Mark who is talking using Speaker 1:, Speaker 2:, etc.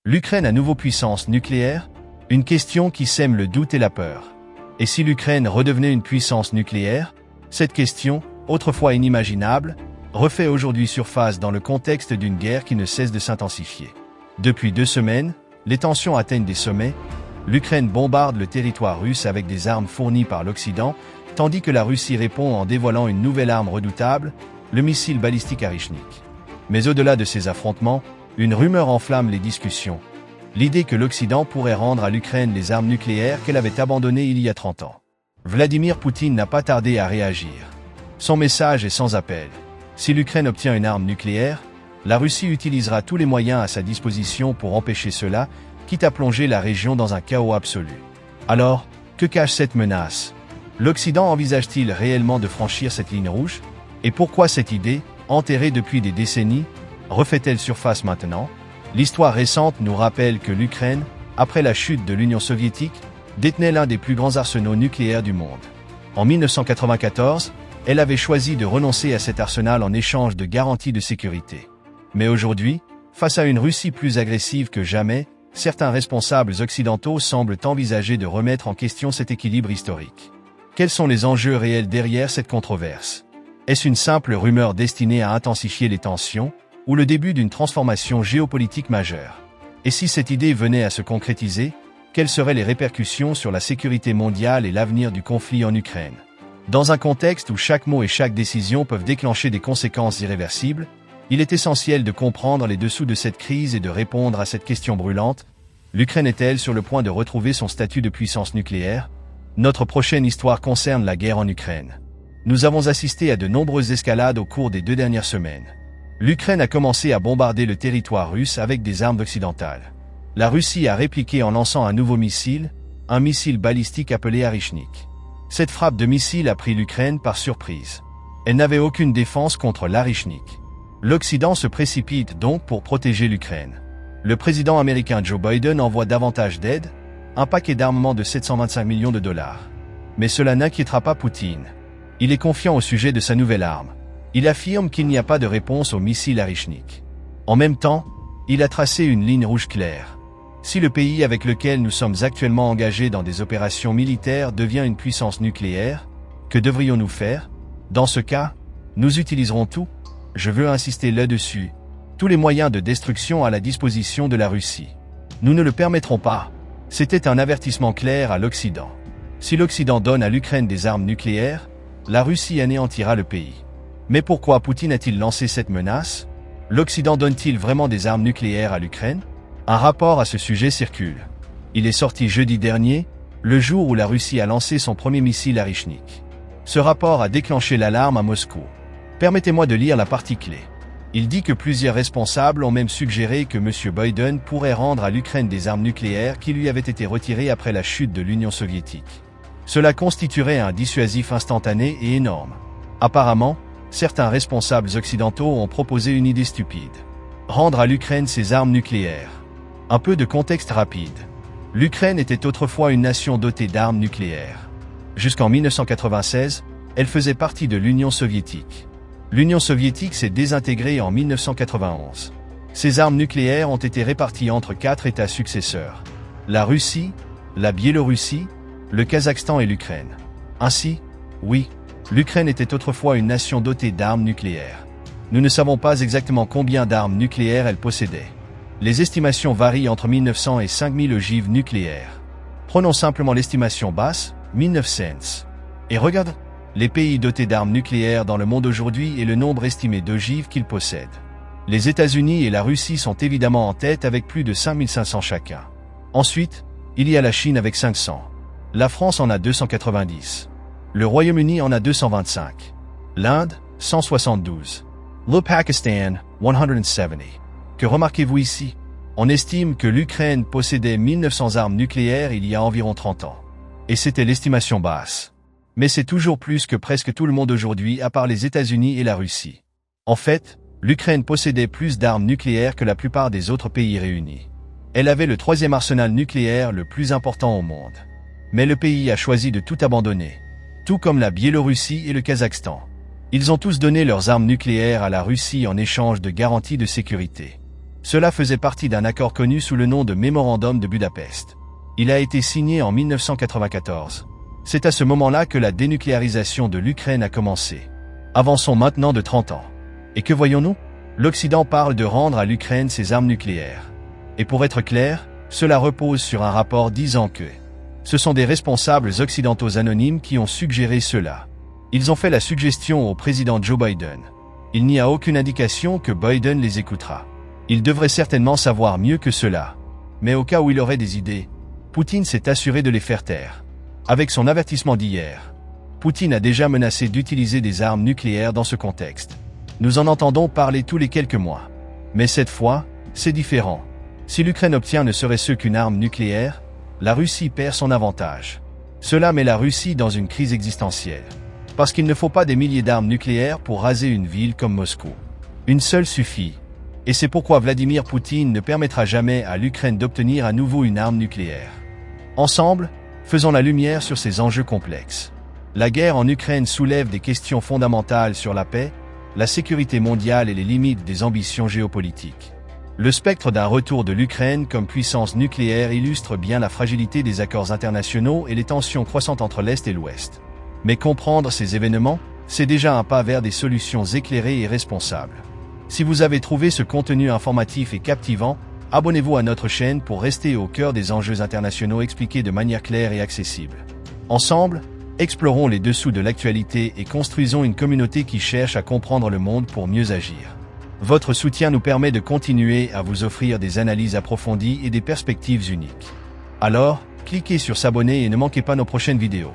Speaker 1: L'Ukraine à nouveau puissance nucléaire? Une question qui sème le doute et la peur. Et si l'Ukraine redevenait une puissance nucléaire? Cette question, autrefois inimaginable, refait aujourd'hui surface dans le contexte d'une guerre qui ne cesse de s'intensifier. Depuis 2 semaines, les tensions atteignent des sommets. L'Ukraine bombarde le territoire russe avec des armes fournies par l'Occident, tandis que la Russie répond en dévoilant une nouvelle arme redoutable, le missile balistique Arychnik. Mais au-delà de ces affrontements, une rumeur enflamme les discussions. L'idée que l'Occident pourrait rendre à l'Ukraine les armes nucléaires qu'elle avait abandonnées il y a 30 ans. Vladimir Poutine n'a pas tardé à réagir. Son message est sans appel. Si l'Ukraine obtient une arme nucléaire, la Russie utilisera tous les moyens à sa disposition pour empêcher cela, quitte à plonger la région dans un chaos absolu. Alors, que cache cette menace? L'Occident envisage-t-il réellement de franchir cette ligne rouge? Et pourquoi cette idée, enterrée depuis des décennies, refait-elle surface maintenant? L'histoire récente nous rappelle que l'Ukraine, après la chute de l'Union soviétique, détenait l'un des plus grands arsenaux nucléaires du monde. En 1994, elle avait choisi de renoncer à cet arsenal en échange de garanties de sécurité. Mais aujourd'hui, face à une Russie plus agressive que jamais, certains responsables occidentaux semblent envisager de remettre en question cet équilibre historique. Quels sont les enjeux réels derrière cette controverse? Est-ce une simple rumeur destinée à intensifier les tensions, ou le début d'une transformation géopolitique majeure? Et si cette idée venait à se concrétiser, quelles seraient les répercussions sur la sécurité mondiale et l'avenir du conflit en Ukraine? Dans un contexte où chaque mot et chaque décision peuvent déclencher des conséquences irréversibles, il est essentiel de comprendre les dessous de cette crise et de répondre à cette question brûlante. L'Ukraine est-elle sur le point de retrouver son statut de puissance nucléaire? Notre prochaine histoire concerne la guerre en Ukraine. Nous avons assisté à de nombreuses escalades au cours des 2 dernières semaines. L'Ukraine a commencé à bombarder le territoire russe avec des armes occidentales. La Russie a répliqué en lançant un nouveau missile, un missile balistique appelé Arychnik. Cette frappe de missile a pris l'Ukraine par surprise. Elle n'avait aucune défense contre l'Arychnik. L'Occident se précipite donc pour protéger l'Ukraine. Le président américain Joe Biden envoie davantage d'aide, un paquet d'armement de 725 millions de dollars. Mais cela n'inquiétera pas Poutine. Il est confiant au sujet de sa nouvelle arme. Il affirme qu'il n'y a pas de réponse au missile Arychnik. En même temps, il a tracé une ligne rouge claire. Si le pays avec lequel nous sommes actuellement engagés dans des opérations militaires devient une puissance nucléaire, que devrions-nous faire? Dans ce cas, nous utiliserons tout, je veux insister là-dessus, tous les moyens de destruction à la disposition de la Russie. Nous ne le permettrons pas. C'était un avertissement clair à l'Occident. Si l'Occident donne à l'Ukraine des armes nucléaires, la Russie anéantira le pays. Mais pourquoi Poutine a-t-il lancé cette menace? L'Occident donne-t-il vraiment des armes nucléaires à l'Ukraine? Un rapport à ce sujet circule. Il est sorti jeudi dernier, le jour où la Russie a lancé son premier missile Arychnik. Ce rapport a déclenché l'alarme à Moscou. Permettez-moi de lire la partie clé. Il dit que plusieurs responsables ont même suggéré que M. Biden pourrait rendre à l'Ukraine des armes nucléaires qui lui avaient été retirées après la chute de l'Union soviétique. Cela constituerait un dissuasif instantané et énorme. Apparemment, certains responsables occidentaux ont proposé une idée stupide. Rendre à l'Ukraine ses armes nucléaires. Un peu de contexte rapide. L'Ukraine était autrefois une nation dotée d'armes nucléaires. Jusqu'en 1996, elle faisait partie de l'Union soviétique. L'Union soviétique s'est désintégrée en 1991. Ces armes nucléaires ont été réparties entre 4 États successeurs. La Russie, la Biélorussie, le Kazakhstan et l'Ukraine. Ainsi, oui, l'Ukraine était autrefois une nation dotée d'armes nucléaires. Nous ne savons pas exactement combien d'armes nucléaires elle possédait. Les estimations varient entre 1900 et 5000 ogives nucléaires. Prenons simplement l'estimation basse, 1900. Et regarde, les pays dotés d'armes nucléaires dans le monde aujourd'hui et le nombre estimé d'ogives qu'ils possèdent. Les États-Unis et la Russie sont évidemment en tête avec plus de 5500 chacun. Ensuite, il y a la Chine avec 500. La France en a 290. Le Royaume-Uni en a 225. L'Inde, 172. Le Pakistan, 170. Que remarquez-vous ici? On estime que l'Ukraine possédait 1900 armes nucléaires il y a environ 30 ans. Et c'était l'estimation basse. Mais c'est toujours plus que presque tout le monde aujourd'hui à part les États-Unis et la Russie. En fait, l'Ukraine possédait plus d'armes nucléaires que la plupart des autres pays réunis. Elle avait le 3e arsenal nucléaire le plus important au monde. Mais le pays a choisi de tout abandonner. Tout comme la Biélorussie et le Kazakhstan. Ils ont tous donné leurs armes nucléaires à la Russie en échange de garanties de sécurité. Cela faisait partie d'un accord connu sous le nom de Mémorandum de Budapest. Il a été signé en 1994. C'est à ce moment-là que la dénucléarisation de l'Ukraine a commencé. Avançons maintenant de 30 ans. Et que voyons-nous? L'Occident parle de rendre à l'Ukraine ses armes nucléaires. Et pour être clair, cela repose sur un rapport disant que ce sont des responsables occidentaux anonymes qui ont suggéré cela. Ils ont fait la suggestion au président Joe Biden. Il n'y a aucune indication que Biden les écoutera. Il devrait certainement savoir mieux que cela. Mais au cas où il aurait des idées, Poutine s'est assuré de les faire taire. Avec son avertissement d'hier, Poutine a déjà menacé d'utiliser des armes nucléaires dans ce contexte. Nous en entendons parler tous les quelques mois. Mais cette fois, c'est différent. Si l'Ukraine obtient ne serait-ce qu'une arme nucléaire, la Russie perd son avantage. Cela met la Russie dans une crise existentielle. Parce qu'il ne faut pas des milliers d'armes nucléaires pour raser une ville comme Moscou. Une seule suffit. Et c'est pourquoi Vladimir Poutine ne permettra jamais à l'Ukraine d'obtenir à nouveau une arme nucléaire. Ensemble, faisons la lumière sur ces enjeux complexes. La guerre en Ukraine soulève des questions fondamentales sur la paix, la sécurité mondiale et les limites des ambitions géopolitiques. Le spectre d'un retour de l'Ukraine comme puissance nucléaire illustre bien la fragilité des accords internationaux et les tensions croissantes entre l'Est et l'Ouest. Mais comprendre ces événements, c'est déjà un pas vers des solutions éclairées et responsables. Si vous avez trouvé ce contenu informatif et captivant, abonnez-vous à notre chaîne pour rester au cœur des enjeux internationaux expliqués de manière claire et accessible. Ensemble, explorons les dessous de l'actualité et construisons une communauté qui cherche à comprendre le monde pour mieux agir. Votre soutien nous permet de continuer à vous offrir des analyses approfondies et des perspectives uniques. Alors, cliquez sur s'abonner et ne manquez pas nos prochaines vidéos.